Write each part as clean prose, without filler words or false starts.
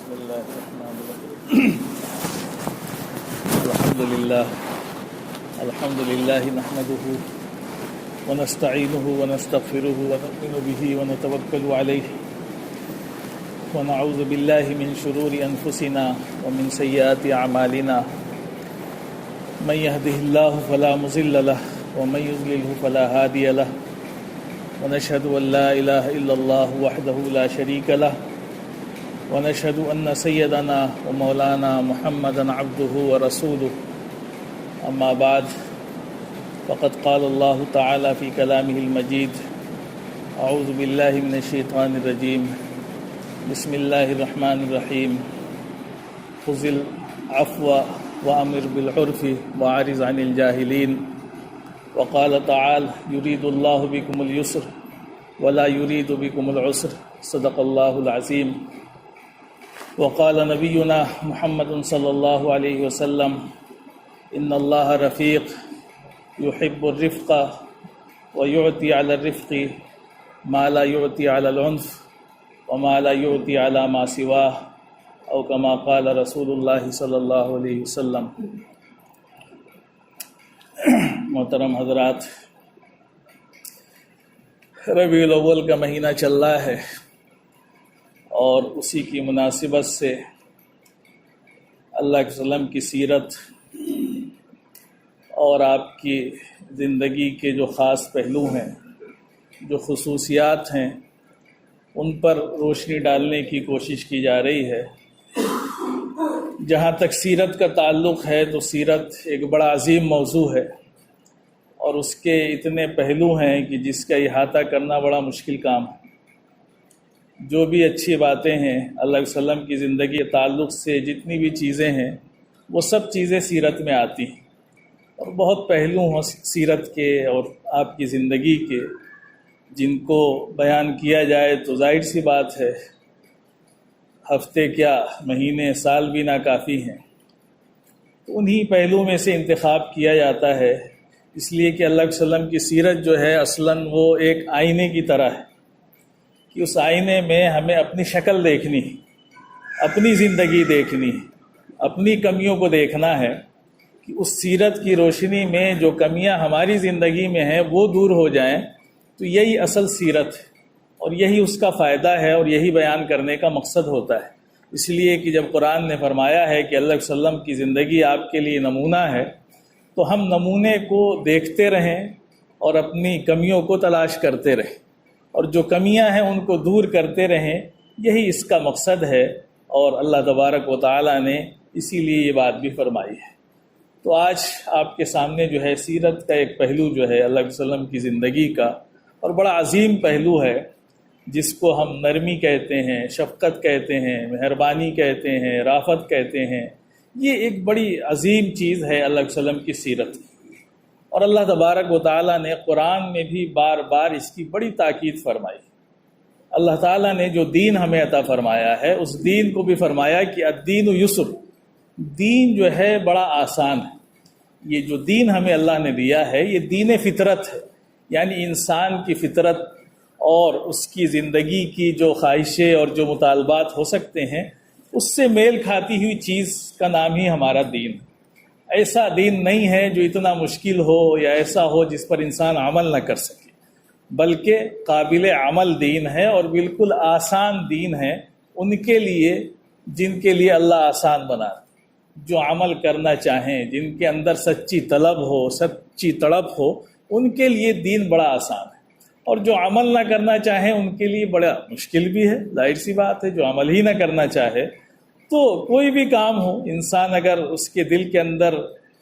بسم الله الرحمن الرحيم. الحمد لله نحمده ونستعينه ونستغفره ونؤمن به ونتوكل عليه ونعوذ بالله من شرور أنفسنا ومن سيئات أعمالنا من يهده الله فلا مضل له ومن يضلله فلا هادي له ونشهد أن لا إله إلا الله وحده لا شريك له ونشهد أن سيدنا ومولانا محمدا عبده ورسوله أما بعد فقد قال الله تعالى في كلامه المجيد أعوذ بالله من الشيطان الرجيم بسم الله الرحمن الرحيم خذ العفو وأمر بالعرف وأعرض عن الجاهلين وقال تعالى يريد الله بكم اليسر ولا يريد بكم العسر صدق الله العظيم وقال نبينا محمد صلى الله عليه وسلم إن الله رفيق يحب الرفق ويعطي على الرفق ما لا يعطي على العنف وما لا يعطي على ما سواه أو كما قال رسول الله صلى الله عليه وسلم. محترم حضرات، ربیع الاول کا مہینہ چل رہا ہے اور اسی کی مناسبت سے اللہ کے وسلم کی سیرت اور آپ کی زندگی کے جو خاص پہلو ہیں، جو خصوصیات ہیں، ان پر روشنی ڈالنے کی کوشش کی جا رہی ہے. جہاں تک سیرت کا تعلق ہے تو سیرت ایک بڑا عظیم موضوع ہے اور اس کے اتنے پہلو ہیں کہ جس کا احاطہ کرنا بڑا مشکل کام ہے. جو بھی اچھی باتیں ہیں اللہ کے وسلم کی زندگی کے تعلق سے جتنی بھی چیزیں ہیں وہ سب چیزیں سیرت میں آتی ہیں، اور بہت پہلو ہیں سیرت کے اور آپ کی زندگی کے جن کو بیان کیا جائے تو ظاہر سی بات ہے ہفتے کیا مہینے سال بھی ناکافی ہیں. تو انہی پہلو میں سے انتخاب کیا جاتا ہے، اس لیے کہ اللہ کے وسلم کی سیرت جو ہے اصلاً وہ ایک آئینے کی طرح ہے کہ اس آئینے میں ہمیں اپنی شکل دیکھنی، اپنی زندگی دیکھنی، اپنی کمیوں کو دیکھنا ہے کہ اس سیرت کی روشنی میں جو کمیاں ہماری زندگی میں ہیں وہ دور ہو جائیں. تو یہی اصل سیرت ہے اور یہی اس کا فائدہ ہے اور یہی بیان کرنے کا مقصد ہوتا ہے. اس لیے کہ جب قرآن نے فرمایا ہے کہ اللہ کے وسلم کی زندگی آپ کے لیے نمونہ ہے تو ہم نمونے کو دیکھتے رہیں اور اپنی کمیوں کو تلاش کرتے رہیں اور جو کمیاں ہیں ان کو دور کرتے رہیں. یہی اس کا مقصد ہے اور اللہ تبارک و تعالیٰ نے اسی لیے یہ بات بھی فرمائی ہے. تو آج آپ کے سامنے جو ہے سیرت کا ایک پہلو جو ہے اللہ کے وسلم کی زندگی کا، اور بڑا عظیم پہلو ہے جس کو ہم نرمی کہتے ہیں، شفقت کہتے ہیں، مہربانی کہتے ہیں، رافت کہتے ہیں. یہ ایک بڑی عظیم چیز ہے اللہ کے وسلم کی سیرت، اور اللہ تبارک و تعالیٰ نے قرآن میں بھی بار بار اس کی بڑی تاکید فرمائی. اللہ تعالیٰ نے جو دین ہمیں عطا فرمایا ہے اس دین کو بھی فرمایا کہ الدین یسر، دین جو ہے بڑا آسان ہے. یہ جو دین ہمیں اللہ نے دیا ہے یہ دین فطرت ہے، یعنی انسان کی فطرت اور اس کی زندگی کی جو خواہشیں اور جو مطالبات ہو سکتے ہیں اس سے میل کھاتی ہوئی چیز کا نام ہی ہمارا دین. ایسا دین نہیں ہے جو اتنا مشکل ہو یا ایسا ہو جس پر انسان عمل نہ کر سکے، بلکہ قابل عمل دین ہے اور بالکل آسان دین ہے ان کے لیے جن کے لیے اللہ آسان بنا، جو عمل کرنا چاہیں، جن کے اندر سچی طلب ہو، سچی تڑپ ہو، ان کے لیے دین بڑا آسان ہے. اور جو عمل نہ کرنا چاہیں ان کے لیے بڑا مشکل بھی ہے. ظاہر سی بات ہے جو عمل ہی نہ کرنا چاہے تو کوئی بھی کام ہو، انسان اگر اس کے دل کے اندر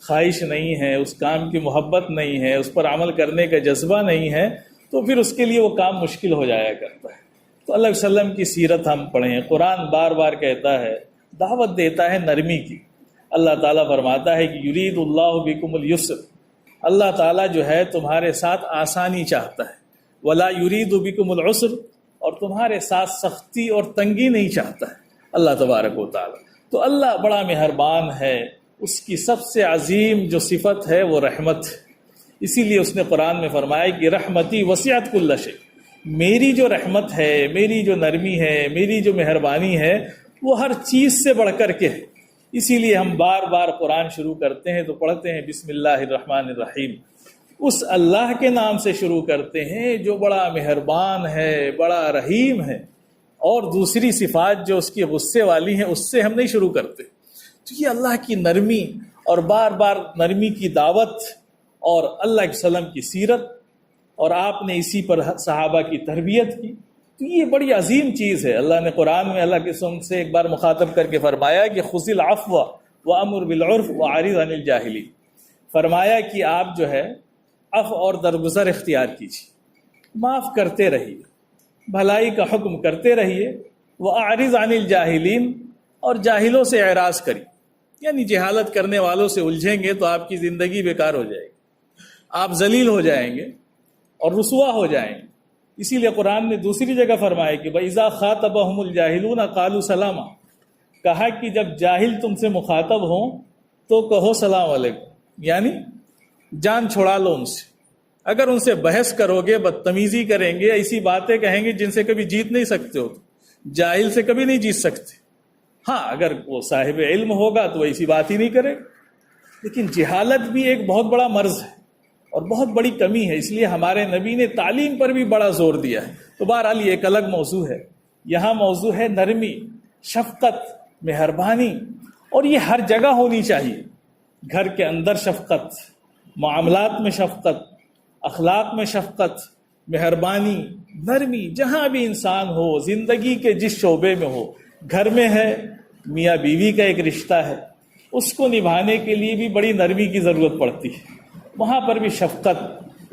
خواہش نہیں ہے، اس کام کی محبت نہیں ہے، اس پر عمل کرنے کا جذبہ نہیں ہے تو پھر اس کے لیے وہ کام مشکل ہو جایا کرتا ہے. تو اللہ علیہ وسلم کی سیرت ہم پڑھیں. قرآن بار بار کہتا ہے، دعوت دیتا ہے نرمی کی. اللہ تعالیٰ فرماتا ہے کہ یرید اللہ بکم الیسر، اللہ تعالیٰ جو ہے تمہارے ساتھ آسانی چاہتا ہے. ولا یرید بکم العسر، اور تمہارے ساتھ سختی اور تنگی نہیں چاہتا ہے اللہ تبارک و تعالیٰ. تو اللہ بڑا مہربان ہے، اس کی سب سے عظیم جو صفت ہے وہ رحمت ہے. اسی لیے اس نے قرآن میں فرمایا کہ رحمتی وسعت کل شیء، میری جو رحمت ہے، میری جو نرمی ہے، میری جو مہربانی ہے وہ ہر چیز سے بڑھ کر کے ہے۔ اسی لیے ہم بار بار قرآن شروع کرتے ہیں تو پڑھتے ہیں بسم اللہ الرحمن الرحیم، اس اللہ کے نام سے شروع کرتے ہیں جو بڑا مہربان ہے، بڑا رحیم ہے، اور دوسری صفات جو اس کی غصے والی ہیں اس سے ہم نہیں شروع کرتے۔ تو یہ اللہ کی نرمی اور بار بار نرمی کی دعوت اور اللہ کے وسلم کی سیرت، اور آپ نے اسی پر صحابہ کی تربیت کی، تو یہ بڑی عظیم چیز ہے۔ اللہ نے قرآن میں اللہ کے رسول سے ایک بار مخاطب کر کے فرمایا کہ خذ العفو وامر بالعرف واعرض عن الجاہلین، فرمایا کہ آپ جو ہے عفو اور درگزر اختیار کیجیے، معاف کرتے رہیے، بھلائی کا حکم کرتے رہیے، واعرض عن الجاہلین، اور جاہلوں سے اعراض کریے، یعنی جہالت کرنے والوں سے الجھیں گے تو آپ کی زندگی بیکار ہو جائے گی، آپ ذلیل ہو جائیں گے اور رسوا ہو جائیں گے۔ اسی لیے قرآن نے دوسری جگہ فرمایا کہ وَإِذَا خَاطَبَهُمُ الْجَاهِلُونَ قَالُوا سَلَامًا، کہا کہ جب جاہل تم سے مخاطب ہوں تو کہو سلام علیکم، یعنی جان چھڑا لو ان سے۔ اگر ان سے بحث کرو گے، بدتمیزی کریں گے، ایسی باتیں کہیں گے جن سے کبھی جیت نہیں سکتے ہو، جاہل سے کبھی نہیں جیت سکتے۔ ہاں اگر وہ صاحب علم ہوگا تو ایسی بات ہی نہیں کرے گا، لیکن جہالت بھی ایک بہت بڑا مرض ہے اور بہت بڑی کمی ہے، اس لیے ہمارے نبی نے تعلیم پر بھی بڑا زور دیا ہے۔ تو بہرحال یہ ایک الگ موضوع ہے، یہاں موضوع ہے نرمی، شفقت، مہربانی، اور یہ ہر جگہ ہونی چاہیے۔ گھر کے اندر شفقت، معاملات میں شفقت، اخلاق میں شفقت، مہربانی، نرمی، جہاں بھی انسان ہو، زندگی کے جس شعبے میں ہو، گھر میں ہے میاں بیوی کا ایک رشتہ ہے، اس کو نبھانے کے لیے بھی بڑی نرمی کی ضرورت پڑتی ہے، وہاں پر بھی شفقت،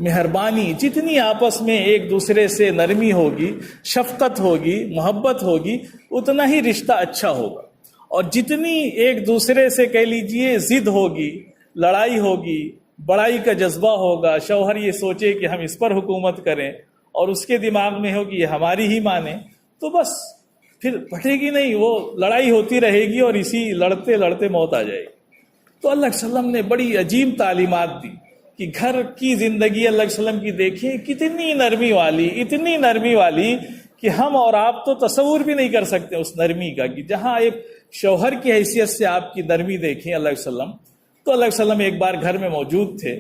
مہربانی، جتنی آپس میں ایک دوسرے سے نرمی ہوگی، شفقت ہوگی، محبت ہوگی، اتنا ہی رشتہ اچھا ہوگا۔ اور جتنی ایک دوسرے سے کہہ لیجئے ضد ہوگی، لڑائی ہوگی، بڑائی کا جذبہ ہوگا، شوہر یہ سوچے کہ ہم اس پر حکومت کریں اور اس کے دماغ میں ہو کہ یہ ہماری ہی مانے، تو بس پھر پھٹے گی نہیں، وہ لڑائی ہوتی رہے گی اور اسی لڑتے لڑتے موت آ جائے گی۔ تو اللہ کے وسلم نے بڑی عجیب تعلیمات دی کہ گھر کی زندگی اللہ کے وسلم کی دیکھیں کتنی نرمی والی، اتنی نرمی والی کہ ہم اور آپ تو تصور بھی نہیں کر سکتے اس نرمی کا، کہ جہاں ایک شوہر کی حیثیت سے آپ کی نرمی دیکھیں اللہ کے وسلم۔ تو اللہ کے وسلم ایک بار گھر میں موجود تھے،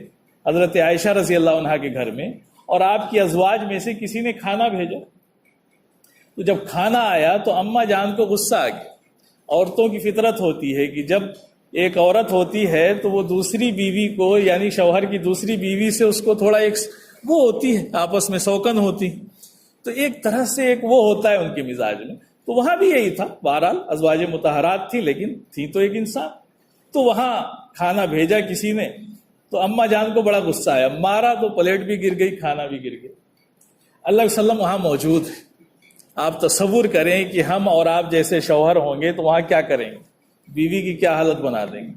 حضرت عائشہ رضی اللہ عنہا کے گھر میں، اور آپ کی ازواج میں سے کسی نے کھانا بھیجا۔ تو جب کھانا آیا تو اماں جان کو غصہ آ گیا۔ عورتوں کی فطرت ہوتی ہے کہ جب ایک عورت ہوتی ہے تو وہ دوسری بیوی کو، یعنی شوہر کی دوسری بیوی سے اس کو تھوڑا ایک وہ ہوتی ہے، آپس میں سوکن ہوتی، تو ایک طرح سے ایک وہ ہوتا ہے ان کے مزاج میں۔ تو وہاں بھی یہی تھا، بہرحال ازواج مطہرات تھی لیکن تھی تو ایک انسان۔ تو وہاں کھانا بھیجا کسی نے، تو اماں جان کو بڑا غصہ آیا، مارا تو پلیٹ بھی گر گئی، کھانا بھی گر گیا۔ اللہ کے وسلم وہاں موجود ہے۔ آپ تصور کریں کہ ہم اور آپ جیسے شوہر ہوں گے تو وہاں کیا کریں گے، بیوی کی کیا حالت بنا دیں گے۔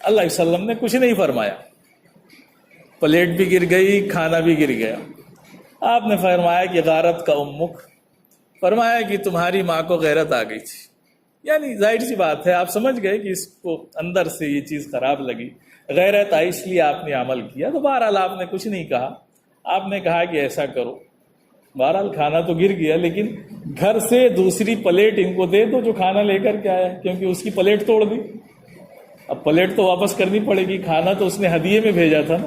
اللہ کے وسلم نے کچھ نہیں فرمایا، پلیٹ بھی گر گئی، کھانا بھی گر گیا۔ آپ نے فرمایا کہ غارت کا امک، فرمایا کہ تمہاری ماں کو غیرت آ گئی تھی، یعنی ظاہر سی بات ہے آپ سمجھ گئے کہ اس کو اندر سے یہ چیز خراب لگی، غیرت آئی، اس لیے آپ نے عمل کیا۔ تو بہرحال آپ نے کچھ نہیں کہا، آپ نے کہا کہ ایسا کرو، بہرحال کھانا تو گر گیا لیکن گھر سے دوسری پلیٹ ان کو دے دو جو کھانا لے کر کے آیا، کیونکہ اس کی پلیٹ توڑ دی، اب پلیٹ تو واپس کرنی پڑے گی، کھانا تو اس نے ہدیے میں بھیجا تھا نا،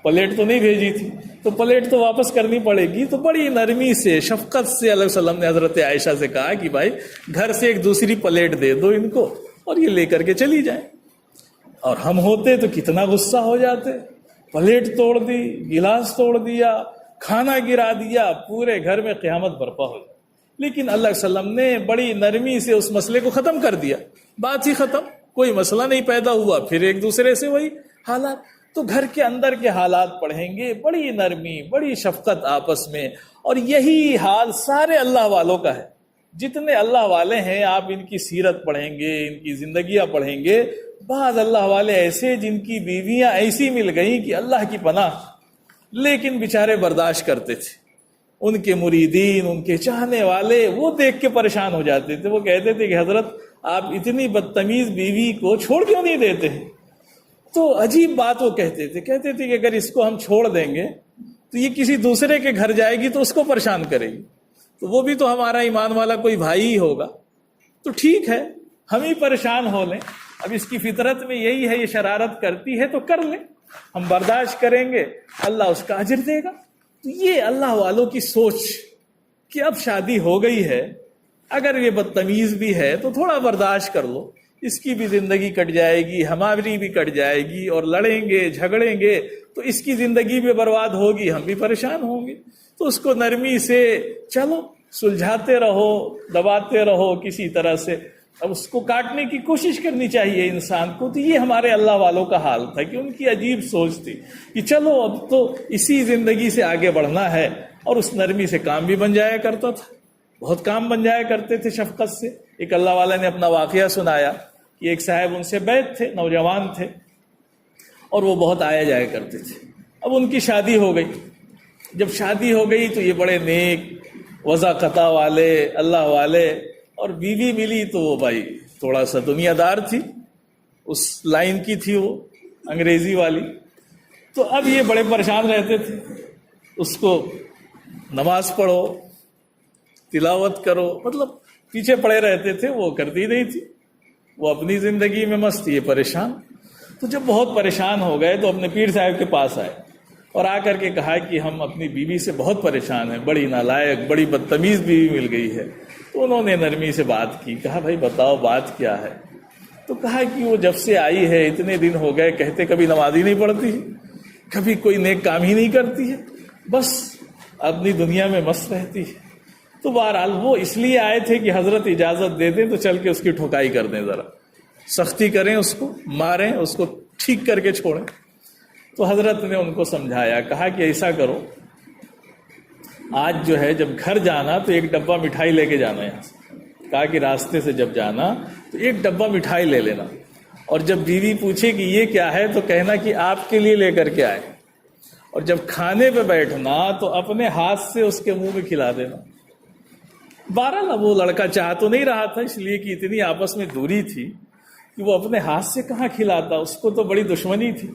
پلیٹ تو نہیں بھیجی تھی، تو پلیٹ تو واپس کرنی پڑے گی۔ تو بڑی نرمی سے، شفقت سے اللہ علیہ وسلم نے حضرت عائشہ سے کہا کہ بھائی گھر سے ایک دوسری پلیٹ دے دو ان کو اور یہ لے کر کے چلی جائیں۔ اور ہم ہوتے تو کتنا غصہ ہو جاتے، پلیٹ توڑ دی، گلاس توڑ دیا، کھانا گرا دیا، پورے گھر میں قیامت برپا ہو جائے۔ لیکن اللہ علیہ وسلم نے بڑی نرمی سے اس مسئلے کو ختم کر دیا، بات ہی ختم، کوئی مسئلہ نہیں پیدا ہوا، پھر ایک دوسرے سے وہی حالات۔ تو گھر کے اندر کے حالات پڑھیں گے، بڑی نرمی، بڑی شفقت آپس میں، اور یہی حال سارے اللہ والوں کا ہے۔ جتنے اللہ والے ہیں آپ ان کی سیرت پڑھیں گے، ان کی زندگیاں پڑھیں گے، بعض اللہ والے ایسے جن کی بیویاں ایسی مل گئیں کہ اللہ کی پناہ، لیکن بیچارے برداشت کرتے تھے۔ ان کے مریدین، ان کے چاہنے والے وہ دیکھ کے پریشان ہو جاتے تھے، وہ کہتے تھے کہ حضرت آپ اتنی بدتمیز بیوی کو چھوڑ کیوں نہیں دیتے ہیں؟ تو عجیب بات وہ کہتے تھے کہ اگر اس کو ہم چھوڑ دیں گے تو یہ کسی دوسرے کے گھر جائے گی تو اس کو پریشان کرے گی، تو وہ بھی تو ہمارا ایمان والا کوئی بھائی ہی ہوگا۔ تو ٹھیک ہے ہم ہی پریشان ہو لیں، اب اس کی فطرت میں یہی ہے، یہ شرارت کرتی ہے تو کر لیں، ہم برداشت کریں گے، اللہ اس کا اجر دے گا۔ تو یہ اللہ والوں کی سوچ کہ اب شادی ہو گئی ہے، اگر یہ بدتمیز بھی ہے تو تھوڑا برداشت کر لو، اس کی بھی زندگی کٹ جائے گی، ہماری بھی کٹ جائے گی، اور لڑیں گے جھگڑیں گے تو اس کی زندگی بھی برباد ہوگی، ہم بھی پریشان ہوں گے۔ تو اس کو نرمی سے چلو سلجھاتے رہو، دباتے رہو کسی طرح سے، اب اس کو کاٹنے کی کوشش کرنی چاہیے انسان کو۔ تو یہ ہمارے اللہ والوں کا حال تھا کہ ان کی عجیب سوچ تھی کہ چلو اب تو اسی زندگی سے آگے بڑھنا ہے، اور اس نرمی سے کام بھی بن جایا کرتا تھا، بہت کام بن جایا کرتے تھے شفقت سے۔ ایک اللہ والا نے اپنا واقعہ سنایا کہ ایک صاحب ان سے بیعت تھے، نوجوان تھے، اور وہ بہت آیا جایا کرتے تھے۔ اب ان کی شادی ہو گئی، جب شادی ہو گئی تو یہ بڑے نیک وضاقتہ والے اللہ والے، اور بیوی ملی تو وہ بھائی تھوڑا سا دنیا دار تھی، اس لائن کی تھی وہ انگریزی والی۔ تو اب یہ بڑے پریشان رہتے تھے، اس کو نماز پڑھو تلاوت کرو، مطلب پیچھے پڑے رہتے تھے، وہ کرتی نہیں تھی، وہ اپنی زندگی میں مست، یہ پریشان۔ تو جب بہت پریشان ہو گئے تو اپنے پیر صاحب کے پاس آئے اور آ کر کے کہا کہ ہم اپنی بیوی سے بہت پریشان ہیں، بڑی نالائق بڑی بدتمیز بیوی مل گئی ہے۔ تو انہوں نے نرمی سے بات کی، کہا بھائی بتاؤ بات کیا ہے؟ تو کہا کہ وہ جب سے آئی ہے اتنے دن ہو گئے، کہتے کبھی نماز ہی نہیں پڑھتی ہے، کبھی کوئی نیک کام ہی نہیں کرتی ہے، بس اپنی دنیا میں مست رہتی ہے۔ تو بہرحال وہ اس لیے آئے تھے کہ حضرت اجازت دے دیں تو چل کے اس کی ٹھکائی کر دیں، ذرا سختی کریں، اس کو ماریں، اس کو ٹھیک کر کے چھوڑیں۔ تو حضرت نے ان کو سمجھایا، کہا کہ ایسا کرو، آج جو ہے جب گھر جانا تو ایک ڈبہ مٹھائی لے کے جانا یہاں سے، کہا کہ راستے سے جب جانا تو ایک ڈبہ مٹھائی لے لینا، اور جب بیوی پوچھے کہ یہ کیا ہے تو کہنا کہ آپ کے لیے لے کر کے آئے، اور جب کھانے پہ بیٹھنا تو اپنے ہاتھ سے اس کے منہ میں کھلا دینا۔ بہرحال وہ لڑکا چاہ تو نہیں رہا تھا، اس لیے کہ اتنی آپس میں دوری تھی کہ وہ اپنے ہاتھ سے کہاں کھلاتا، اس کو تو بڑی دشمنی تھی،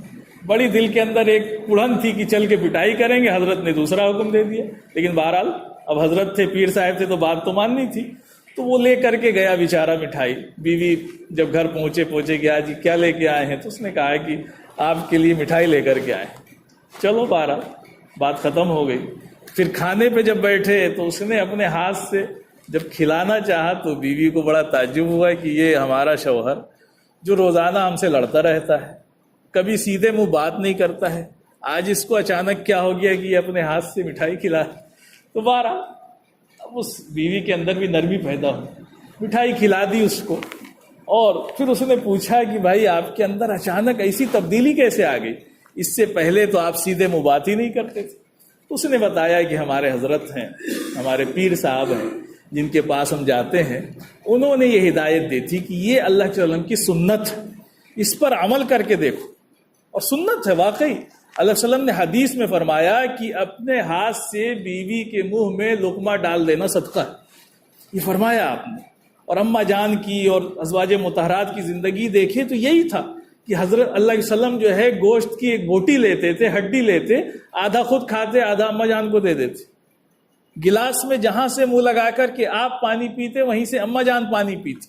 بڑی دل کے اندر ایک کڑھن تھی کہ چل کے پٹائی کریں گے۔ حضرت نے دوسرا حکم دے دیا، لیکن بہرحال اب حضرت تھے، پیر صاحب تھے، تو بات تو ماننی تھی۔ تو وہ لے کر کے گیا بیچارہ مٹھائی۔ بیوی جب گھر پہنچے کہ آج کیا لے کے آئے ہیں، تو اس نے کہا کہ آپ کے لیے مٹھائی لے کر کے آئے۔ چلو بہرحال بات ختم ہو گئی۔ پھر کھانے پہ جب بیٹھے تو اس نے اپنے ہاتھ سے جب کھلانا چاہا تو بیوی کو بڑا تعجب ہوا کہ یہ ہمارا شوہر جو روزانہ ہم سے لڑتا رہتا ہے، کبھی سیدھے منہ بات نہیں کرتا ہے، آج اس کو اچانک کیا ہو گیا کہ یہ اپنے ہاتھ سے مٹھائی کھلا۔ تو بہرحال اب اس بیوی کے اندر بھی نرمی پیدا ہوئی، مٹھائی کھلا دی اس کو، اور پھر اس نے پوچھا کہ بھائی آپ کے اندر اچانک ایسی تبدیلی کیسے آ گئی، اس سے پہلے تو آپ سیدھے منہ بات ہی نہیں کرتے تھے۔ اس نے بتایا کہ ہمارے حضرت ہیں، ہمارے پیر صاحب ہیں جن کے پاس ہم جاتے ہیں، انہوں نے یہ ہدایت دی تھی کہ یہ اللہ کے وسلم کی سنت ہے، اس پر عمل کر کے دیکھو، اور سنت ہے واقعی۔ اللہ علیہ وسلم نے حدیث میں فرمایا کہ اپنے ہاتھ سے بیوی کے منہ میں لقمہ ڈال دینا صدقہ ہے، یہ فرمایا آپ نے۔ اور اماں جان کی اور ازواج مطہرات کی زندگی دیکھیں تو یہی تھا کہ حضرت اللہ علیہ وسلم جو ہے گوشت کی ایک بوٹی لیتے تھے، ہڈی لیتے، آدھا خود کھاتے آدھا اماں جان کو دے دیتے، گلاس میں جہاں سے منہ لگا کر کے آپ پانی پیتے وہیں سے اماں جان پانی پیتی۔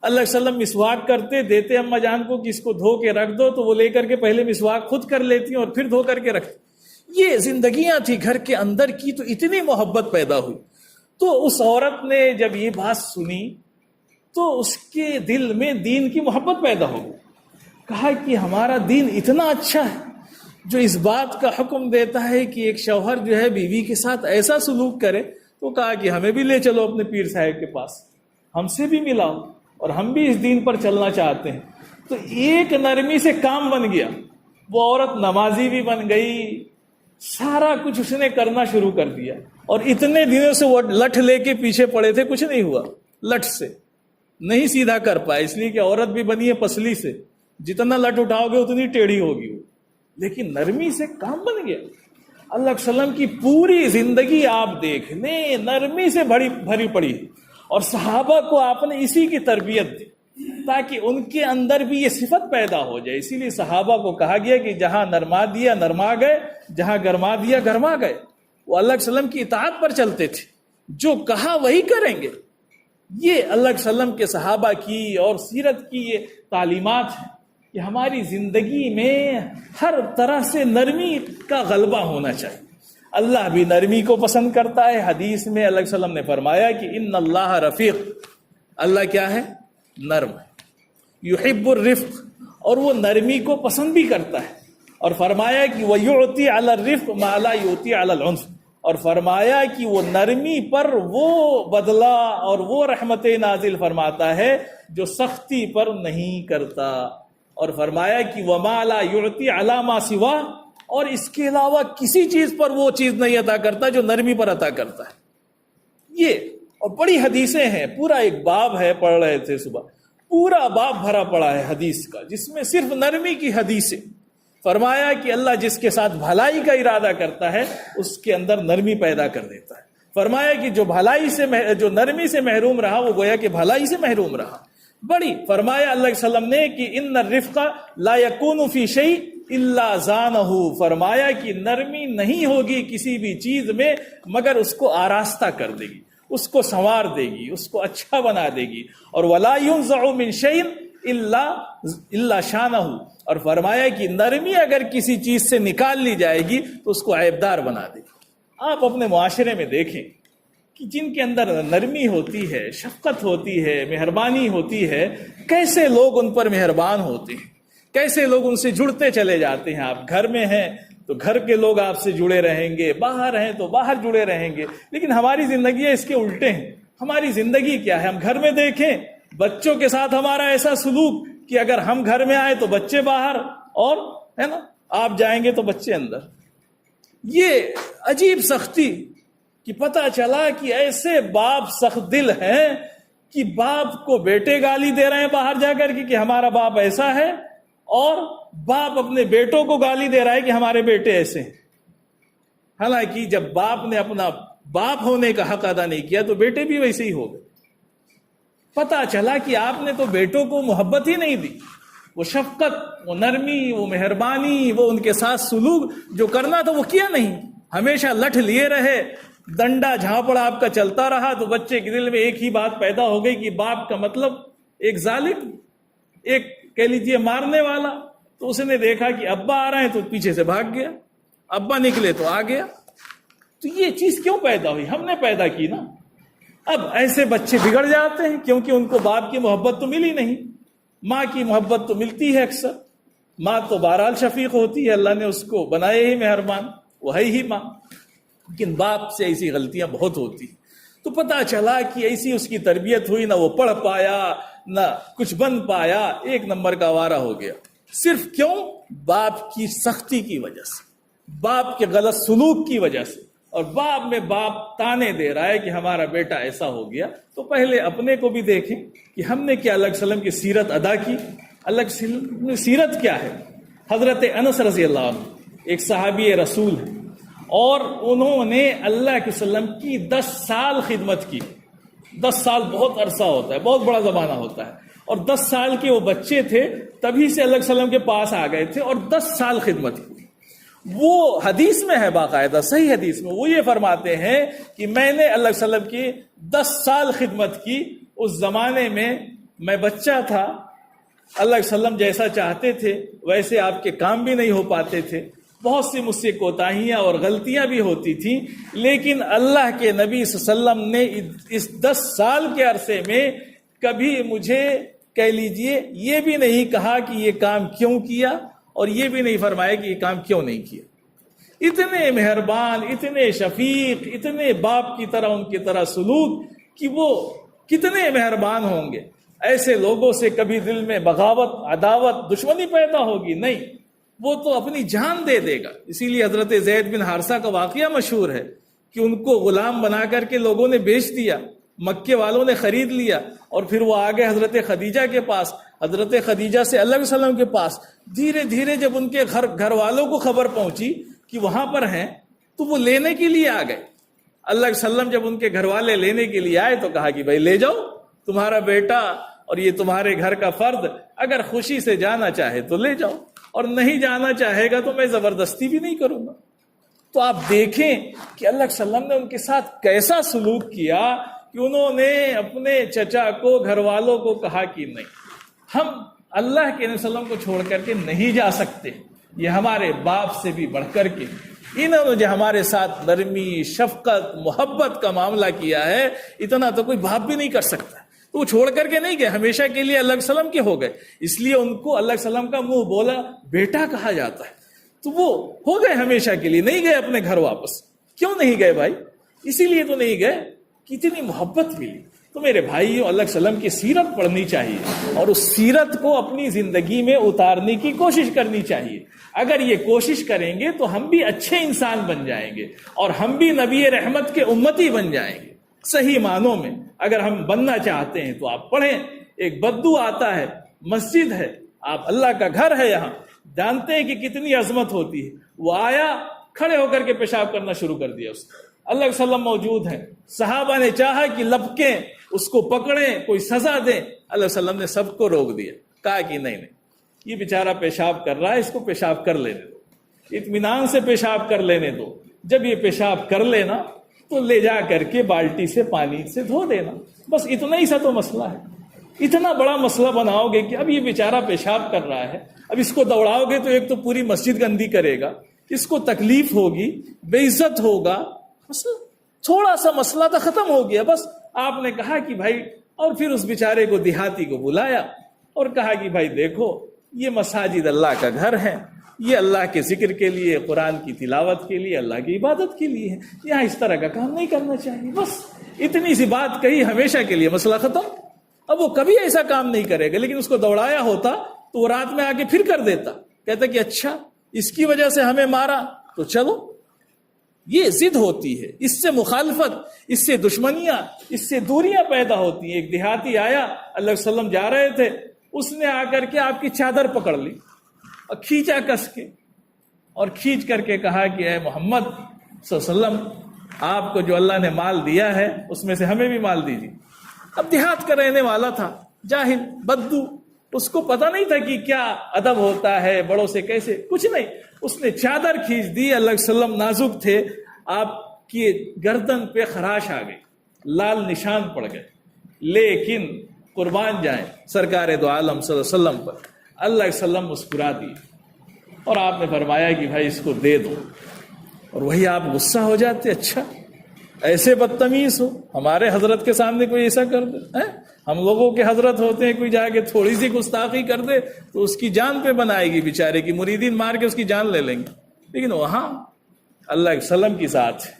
اللہ علیہ وسلم مسواک کرتے، دیتے اماں جان کو کہ اس کو دھو کے رکھ دو، تو وہ لے کر کے پہلے مسواک خود کر لیتی اور پھر دھو کر کے رکھتی۔ یہ زندگیاں تھی گھر کے اندر کی، تو اتنی محبت پیدا ہوئی۔ تو اس عورت نے جب یہ بات سنی تو اس کے دل میں دین کی محبت پیدا ہو گئی، کہا کہ ہمارا دین اتنا اچھا ہے جو اس بات کا حکم دیتا ہے کہ ایک شوہر جو ہے بیوی کے ساتھ ایسا سلوک کرے۔ تو کہا کہ ہمیں بھی لے چلو اپنے پیر صاحب کے پاس، ہم سے بھی ملاؤ، اور ہم بھی اس دین پر چلنا چاہتے ہیں۔ تو ایک نرمی سے کام بن گیا، وہ عورت نمازی بھی بن گئی، سارا کچھ اس نے کرنا شروع کر دیا۔ اور اتنے دنوں سے وہ لٹھ لے کے پیچھے پڑے تھے، کچھ نہیں ہوا، لٹھ سے نہیں سیدھا کر پائے، اس لیے کہ عورت بھی بنی ہے پسلی سے، جتنا لٹ اٹھاؤ گے اتنی ٹیڑھی ہوگی وہ، لیکن نرمی سے کام بن گیا۔ اللہ علیہ وسلم کی پوری زندگی آپ دیکھ لیں نرمی سے بھری پڑی، اور صحابہ کو آپ نے اسی کی تربیت دی تاکہ ان کے اندر بھی یہ صفت پیدا ہو جائے۔ اسی لیے صحابہ کو کہا گیا کہ جہاں نرما دیا نرما گئے، جہاں گرما دیا گرما گئے۔ وہ اللہ علیہ وسلم کی اطاعت پر چلتے تھے، جو کہا وہی کریں گے، یہ اللہ کے وسلم کے صحابہ کی اور سیرت کی یہ تعلیمات ہیں کہ ہماری زندگی میں ہر طرح سے نرمی کا غلبہ ہونا چاہیے۔ اللہ بھی نرمی کو پسند کرتا ہے۔ حدیث میں اللہ کے وسلم نے فرمایا کہ ان اللہ رفیق، اللہ کیا ہے؟ نرم ہے، یحب الرفق، اور وہ نرمی کو پسند بھی کرتا ہے۔ اور فرمایا کہ وَيُعْطِي عَلَى الرِّفْقِ مَا لَا يُعْطِي عَلَى الْعُنْفِ، اور فرمایا کہ وہ نرمی پر وہ بدلہ اور وہ رحمت نازل فرماتا ہے جو سختی پر نہیں کرتا۔ اور فرمایا کہ وَمَا لَا يُعْطِي عَلَى مَا سِوَاهُ، اور اس کے علاوہ کسی چیز پر وہ چیز نہیں عطا کرتا جو نرمی پر عطا کرتا ہے۔ یہ اور بڑی حدیثیں ہیں، پورا ایک باب ہے، پڑھ رہے تھے صبح، پورا باب بھرا پڑا ہے حدیث کا، جس میں صرف نرمی کی حدیثیں۔ فرمایا کہ اللہ جس کے ساتھ بھلائی کا ارادہ کرتا ہے اس کے اندر نرمی پیدا کر دیتا ہے۔ فرمایا کہ جو نرمی سے محروم رہا وہ گویا کہ بھلائی سے محروم رہا۔ بڑی فرمایا اللہ کے وسلم نے کہ ان الرفق لا یکون فی شیء الا زانہ، فرمایا کہ نرمی نہیں ہوگی کسی بھی چیز میں مگر اس کو آراستہ کر دے گی، اس کو سنوار دے گی، اس کو اچھا بنا دے گی۔ اور ولا ينزع من شیء الا شانہ، اور فرمایا کہ نرمی اگر کسی چیز سے نکال لی جائے گی تو اس کو عیبدار بنا دے گی۔ آپ اپنے معاشرے میں دیکھیں کہ جن کے اندر نرمی ہوتی ہے، شفقت ہوتی ہے، مہربانی ہوتی ہے، کیسے لوگ ان پر مہربان ہوتے ہیں، کیسے لوگ ان سے جڑتے چلے جاتے ہیں۔ آپ گھر میں ہیں تو گھر کے لوگ آپ سے جڑے رہیں گے، باہر ہیں تو باہر جڑے رہیں گے، لیکن ہماری زندگی اس کے الٹے ہیں۔ ہماری زندگی کیا ہے؟ ہم گھر میں دیکھیں بچوں کے ساتھ ہمارا ایسا سلوک کہ اگر ہم گھر میں آئے تو بچے باہر، اور ہے نا آپ جائیں گے تو بچے اندر۔ یہ عجیب سختی کہ پتہ چلا کہ ایسے باپ سخت دل ہیں کہ باپ کو بیٹے گالی دے رہے ہیں باہر جا کر کے کہ ہمارا باپ ایسا ہے، اور باپ اپنے بیٹوں کو گالی دے رہا ہے کہ ہمارے بیٹے ایسے ہیں۔ حالانکہ جب باپ نے اپنا باپ ہونے کا حق ادا نہیں کیا تو بیٹے بھی ویسے ہی ہو گئے۔ پتہ چلا کہ آپ نے تو بیٹوں کو محبت ہی نہیں دی، وہ شفقت، وہ نرمی، وہ مہربانی، وہ ان کے ساتھ سلوک جو کرنا تھا وہ کیا نہیں۔ ہمیشہ لٹھ لیے رہے، ڈنڈا جھاپڑ آپ کا چلتا رہا، تو بچے کے دل میں ایک ہی بات پیدا ہو گئی کہ باپ کا مطلب ایک ظالم، ایک کہہ لیجئے مارنے والا۔ تو اس نے دیکھا کہ ابا آ رہے ہیں تو پیچھے سے بھاگ گیا، ابا نکلے تو آ گیا۔ تو یہ چیز کیوں پیدا ہوئی؟ ہم نے پیدا کی نا۔ اب ایسے بچے بگڑ جاتے ہیں کیونکہ ان کو باپ کی محبت تو ملی نہیں، ماں کی محبت تو ملتی ہے اکثر۔ ماں تو بہرحال شفیق ہوتی ہے، اللہ نے اس کو بنائے ہی مہربان، وہ ہے ہی ماں، لیکن باپ سے ایسی غلطیاں بہت ہوتی۔ تو پتہ چلا کہ ایسی اس کی تربیت ہوئی، نہ وہ پڑھ پایا نہ کچھ بن پایا، ایک نمبر کا آوارہ ہو گیا۔ صرف کیوں؟ باپ کی سختی کی وجہ سے، باپ کے غلط سلوک کی وجہ سے۔ اور باپ میں باپ تانے دے رہا ہے کہ ہمارا بیٹا ایسا ہو گیا۔ تو پہلے اپنے کو بھی دیکھیں کہ ہم نے کیا اللہ علیہ وسلم کی سیرت ادا کی۔ اللہ علیہ وسلم کی سیرت کیا ہے؟ حضرت انس رضی اللہ عنہ ایک صحابی رسول ہیں، اور انہوں نے اللہ کے وسلم کی 10 سال خدمت کی۔ 10 سال بہت عرصہ ہوتا ہے، بہت بڑا زمانہ ہوتا ہے، اور 10 سال کے وہ بچے تھے تبھی سے اللہ کے وسلم کے پاس آ گئے تھے، اور 10 سال خدمت کی۔ وہ حدیث میں ہے، باقاعدہ صحیح حدیث میں وہ یہ فرماتے ہیں کہ میں نے اللہ علیہ وسلم کی 10 سال خدمت کی۔ اس زمانے میں بچہ تھا، اللہ علیہ وسلم جیسا چاہتے تھے ویسے آپ کے کام بھی نہیں ہو پاتے تھے، بہت سی مجھ سے کوتاہیاں اور غلطیاں بھی ہوتی تھیں، لیکن اللہ کے نبی صلی اللہ علیہ وسلم نے اس 10 سال کے عرصے میں کبھی مجھے کہہ لیجئے یہ بھی نہیں کہا کہ یہ کام کیوں کیا، اور یہ بھی نہیں فرمایا کہ یہ کام کیوں نہیں کیا۔ اتنے مہربان، اتنے شفیق، اتنے باپ کی طرح ان کی طرح سلوک کہ وہ کتنے مہربان ہوں گے۔ ایسے لوگوں سے کبھی دل میں بغاوت، عداوت، دشمنی پیدا ہوگی نہیں، وہ تو اپنی جان دے دے گا۔ اسی لیے حضرت زید بن حارثہ کا واقعہ مشہور ہے کہ ان کو غلام بنا کر کے لوگوں نے بیچ دیا، مکے والوں نے خرید لیا، اور پھر وہ آگے حضرت خدیجہ کے پاس، حضرت خدیجہ سے اللہ علیہ وسلم کے پاس۔ دھیرے دھیرے جب ان کے گھر والوں کو خبر پہنچی کہ وہاں پر ہیں تو وہ لینے کے لیے آ گئے۔ اللہ علیہ وسلم جب ان کے گھر والے لینے کے لیے آئے تو کہا کہ بھائی لے جاؤ، تمہارا بیٹا اور یہ تمہارے گھر کا فرد اگر خوشی سے جانا چاہے تو لے جاؤ، اور نہیں جانا چاہے گا تو میں زبردستی بھی نہیں کروں گا۔ تو آپ دیکھیں کہ اللہ علیہ وسلم نے ان کے ساتھ کیسا سلوک کیا کہ انہوں نے اپنے چچا کو، گھر والوں کو کہا کہ نہیں، ہم اللہ کے نبی صلی اللہ علیہ وسلم کو چھوڑ کر کے نہیں جا سکتے، یہ ہمارے باپ سے بھی بڑھ کر کے انہوں نے جو ہمارے ساتھ نرمی، شفقت، محبت کا معاملہ کیا ہے، اتنا تو کوئی باپ بھی نہیں کر سکتا۔ تو وہ چھوڑ کر کے نہیں گئے، ہمیشہ کے لیے اللہ علیہ وسلم کے ہو گئے، اس لیے ان کو اللہ علیہ وسلم کا منہ بولا بیٹا کہا جاتا ہے۔ تو وہ ہو گئے ہمیشہ کے لیے، نہیں گئے اپنے گھر واپس۔ کیوں نہیں گئے بھائی؟ اسی لیے تو نہیں گئے کہ اتنی محبت ملی۔ تو میرے بھائیوں، اللہ علیہ وسلم کی سیرت پڑھنی چاہیے اور اس سیرت کو اپنی زندگی میں اتارنے کی کوشش کرنی چاہیے۔ اگر یہ کوشش کریں گے تو ہم بھی اچھے انسان بن جائیں گے اور ہم بھی نبی رحمت کے امتی بن جائیں گے صحیح معنوں میں۔ اگر ہم بننا چاہتے ہیں تو آپ پڑھیں۔ ایک بدو آتا ہے، مسجد ہے، آپ اللہ کا گھر ہے، یہاں جانتے ہیں کہ کتنی عظمت ہوتی ہے، وہ آیا کھڑے ہو کر کے پیشاب کرنا شروع کر دیا۔ اس اللہ علیہ وسلم موجود ہیں، صحابہ نے چاہا کہ لپکیں، اس کو پکڑیں، کوئی سزا دیں، اللہ علیہ وسلم نے سب کو روک دیا، کہا کہ نہیں، یہ بیچارہ پیشاب کر رہا ہے، اس کو پیشاب کر لینے دو، اطمینان سے پیشاب کر لینے دو، جب یہ پیشاب کر لینا تو لے جا کر کے بالٹی سے پانی سے دھو دینا، بس اتنا ہی سا تو مسئلہ ہے۔ اتنا بڑا مسئلہ بناؤ گے کہ اب یہ بیچارہ پیشاب کر رہا ہے، اب اس کو دوڑاؤ گے تو ایک تو پوری مسجد گندی کرے گا، اس کو تکلیف ہوگی، بے عزت ہوگا، بس تھوڑا سا مسئلہ تو ختم ہو گیا۔ بس آپ نے کہا کہ بھائی، اور پھر اس بیچارے کو دیہاتی کو بلایا اور کہا کہ بھائی دیکھو، یہ مساجد اللہ کا گھر ہے، یہ اللہ کے ذکر کے لیے، قرآن کی تلاوت کے لیے، اللہ کی عبادت کے لیے ہے، یہاں اس طرح کا کام نہیں کرنا چاہیے۔ بس اتنی سی بات کہی، ہمیشہ کے لیے مسئلہ ختم۔ اب وہ کبھی ایسا کام نہیں کرے گا، لیکن اس کو دوڑایا ہوتا تو وہ رات میں آ کے پھر کر دیتا، کہتا کہ اچھا اس کی وجہ سے ہمیں مارا تو چلو۔ یہ ضد ہوتی ہے، اس سے مخالفت، اس سے دشمنیاں، اس سے دوریاں پیدا ہوتی ہیں۔ ایک دیہاتی آیا، اللہ علیہ وسلم جا رہے تھے، اس نے آ کر کے آپ کی چادر پکڑ لی اور کھینچا کس کے، اور کھینچ کر کے کہا کہ اے محمد صلی اللہ علیہ وسلم، آپ کو جو اللہ نے مال دیا ہے اس میں سے ہمیں بھی مال دیجیے۔ اب دیہات کا رہنے والا تھا، جاہل بدو، اس کو پتہ نہیں تھا کہ کیا ادب ہوتا ہے، بڑوں سے کیسے، کچھ نہیں، اس نے چادر کھینچ دی۔ اللہ علیہ وسلم نازک تھے، آپ کی گردن پہ خراش آ گئی، لال نشان پڑ گئے، لیکن قربان جائیں سرکار دو عالم صلی اللہ علیہ وسلم پر، اللہ علیہ وسلم مسکرا دی اور آپ نے فرمایا کہ بھائی اس کو دے دو، اور وہی آپ غصہ ہو جاتے، اچھا ایسے بدتمیز ہو، ہمارے حضرت کے سامنے کوئی ایسا کر دے، ہم لوگوں کے حضرت ہوتے ہیں، کوئی جا کے تھوڑی سی گستاخی کر دے تو اس کی جان پہ بنائے گی، بیچارے کی مریدین مار کے اس کی جان لے لیں گے، لیکن وہاں اللہ علیہ وسلم کی ذات ہے،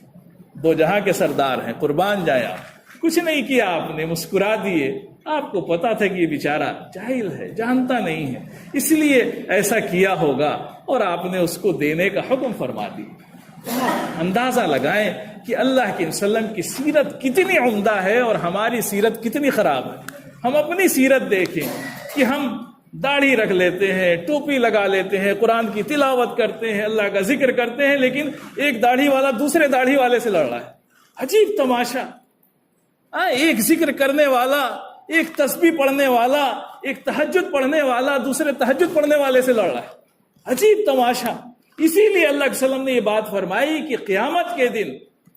دو جہاں کے سردار ہیں، قربان جائیں آپ، کچھ نہیں کیا آپ نے، مسکرا دیے، آپ کو پتا تھا کہ یہ بیچارہ جاہل ہے، جانتا نہیں ہے، اس لیے ایسا کیا ہوگا اور آپ نے اس کو دینے کا حکم فرما دیا۔ اندازہ لگائیں کہ اللہ کے وسلم کی سیرت کتنی عمدہ ہے اور ہماری سیرت کتنی خراب ہے۔ ہم اپنی سیرت دیکھیں کہ ہم داڑھی رکھ لیتے ہیں، ٹوپی لگا لیتے ہیں، قرآن کی تلاوت کرتے ہیں، اللہ کا ذکر کرتے ہیں، لیکن ایک داڑھی والا دوسرے داڑھی والے سے لڑ رہا ہے، عجیب تماشا۔ ایک ذکر کرنے والا، ایک تسبیح پڑھنے والا، ایک تہجد پڑھنے والا دوسرے تہجد پڑھنے والے سے لڑ رہا ہے، عجیب تماشا۔ اسی لیے اللہ کے وسلم نے یہ بات فرمائی کہ قیامت کے دن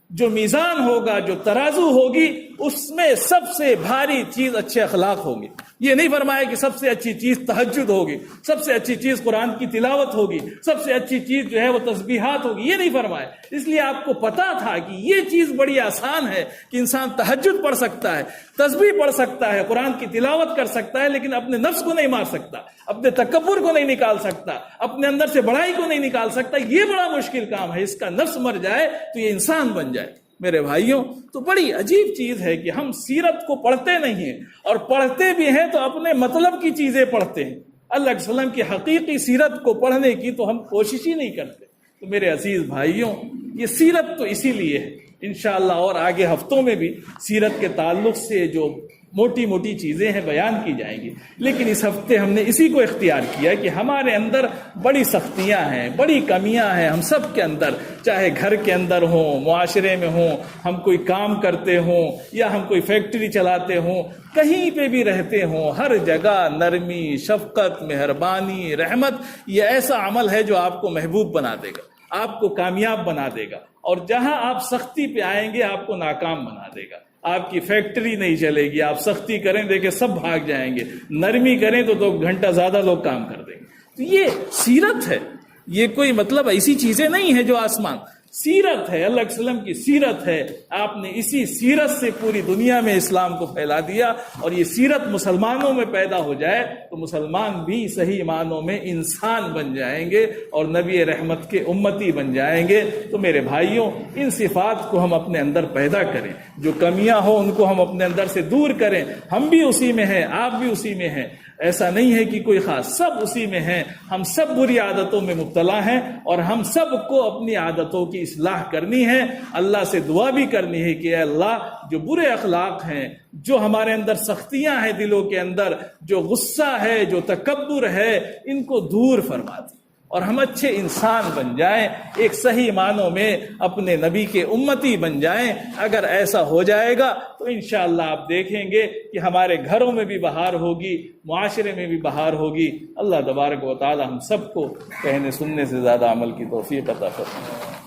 جو میزان ہوگا، جو ترازو ہوگی، اس میں سب سے بھاری چیز اچھے اخلاق ہوں گے۔ یہ نہیں فرمایا کہ سب سے اچھی چیز تہجد ہوگی، سب سے اچھی چیز قرآن کی تلاوت ہوگی، سب سے اچھی چیز جو ہے وہ تسبیحات ہوگی، یہ نہیں فرمایا۔ اس لیے آپ کو پتا تھا کہ یہ چیز بڑی آسان ہے کہ انسان تہجد پڑھ سکتا ہے، تسبیح پڑھ سکتا ہے، قرآن کی تلاوت کر سکتا ہے، لیکن اپنے نفس کو نہیں مار سکتا، اپنے تکبر کو نہیں نکال سکتا، اپنے اندر سے بڑائی کو نہیں نکال سکتا۔ یہ بڑا مشکل کام ہے، اس کا نفس مر جائے تو یہ انسان بن جائے۔ میرے بھائیوں، تو بڑی عجیب چیز ہے کہ ہم سیرت کو پڑھتے نہیں ہیں، اور پڑھتے بھی ہیں تو اپنے مطلب کی چیزیں پڑھتے ہیں، اللہ کے وسلم کی حقیقی سیرت کو پڑھنے کی تو ہم کوشش ہی نہیں کرتے۔ تو میرے عزیز بھائیوں، یہ سیرت تو اسی لیے ہے، انشاءاللہ اور آگے ہفتوں میں بھی سیرت کے تعلق سے جو موٹی موٹی چیزیں ہیں بیان کی جائیں گی، لیکن اس ہفتے ہم نے اسی کو اختیار کیا کہ ہمارے اندر بڑی سختیاں ہیں، بڑی کمیاں ہیں، ہم سب کے اندر، چاہے گھر کے اندر ہوں، معاشرے میں ہوں، ہم کوئی کام کرتے ہوں یا ہم کوئی فیکٹری چلاتے ہوں، کہیں پہ بھی رہتے ہوں، ہر جگہ نرمی، شفقت، مہربانی، رحمت، یہ ایسا عمل ہے جو آپ کو محبوب بنا دے گا، آپ کو کامیاب بنا دے گا، اور جہاں آپ سختی پہ آئیں گے آپ کو ناکام بنا دے گا۔ آپ کی فیکٹری نہیں چلے گی. آپ سختی کریں دیکھیں سب بھاگ جائیں گے, نرمی کریں تو 2 گھنٹہ زیادہ لوگ کام کر دیں گے. تو یہ سیرت ہے, یہ کوئی مطلب ایسی چیزیں نہیں ہیں جو آسمان, سیرت ہے, اللہ کے وسلم کی سیرت ہے. آپ نے اسی سیرت سے پوری دنیا میں اسلام کو پھیلا دیا, اور یہ سیرت مسلمانوں میں پیدا ہو جائے تو مسلمان بھی صحیح معنوں میں انسان بن جائیں گے اور نبی رحمت کے امتی بن جائیں گے. تو میرے بھائیوں, ان صفات کو ہم اپنے اندر پیدا کریں, جو کمیاں ہوں ان کو ہم اپنے اندر سے دور کریں. ہم بھی اسی میں ہیں, آپ بھی اسی میں ہیں, ایسا نہیں ہے کہ کوئی خاص, سب اسی میں ہیں. ہم سب بری عادتوں میں مبتلا ہیں اور ہم سب کو اپنی عادتوں کی اصلاح کرنی ہے. اللہ سے دعا بھی کرنی ہے کہ اے اللہ, جو برے اخلاق ہیں, جو ہمارے اندر سختیاں ہیں دلوں کے اندر, جو غصہ ہے, جو تکبر ہے, ان کو دور فرما دیں اور ہم اچھے انسان بن جائیں, ایک صحیح معنوں میں اپنے نبی کے امتی بن جائیں. اگر ایسا ہو جائے گا تو انشاءاللہ آپ دیکھیں گے کہ ہمارے گھروں میں بھی بہار ہوگی, معاشرے میں بھی بہار ہوگی. اللہ تبارک و تعالی ہم سب کو کہنے سننے سے زیادہ عمل کی توفیق عطا فرمائے.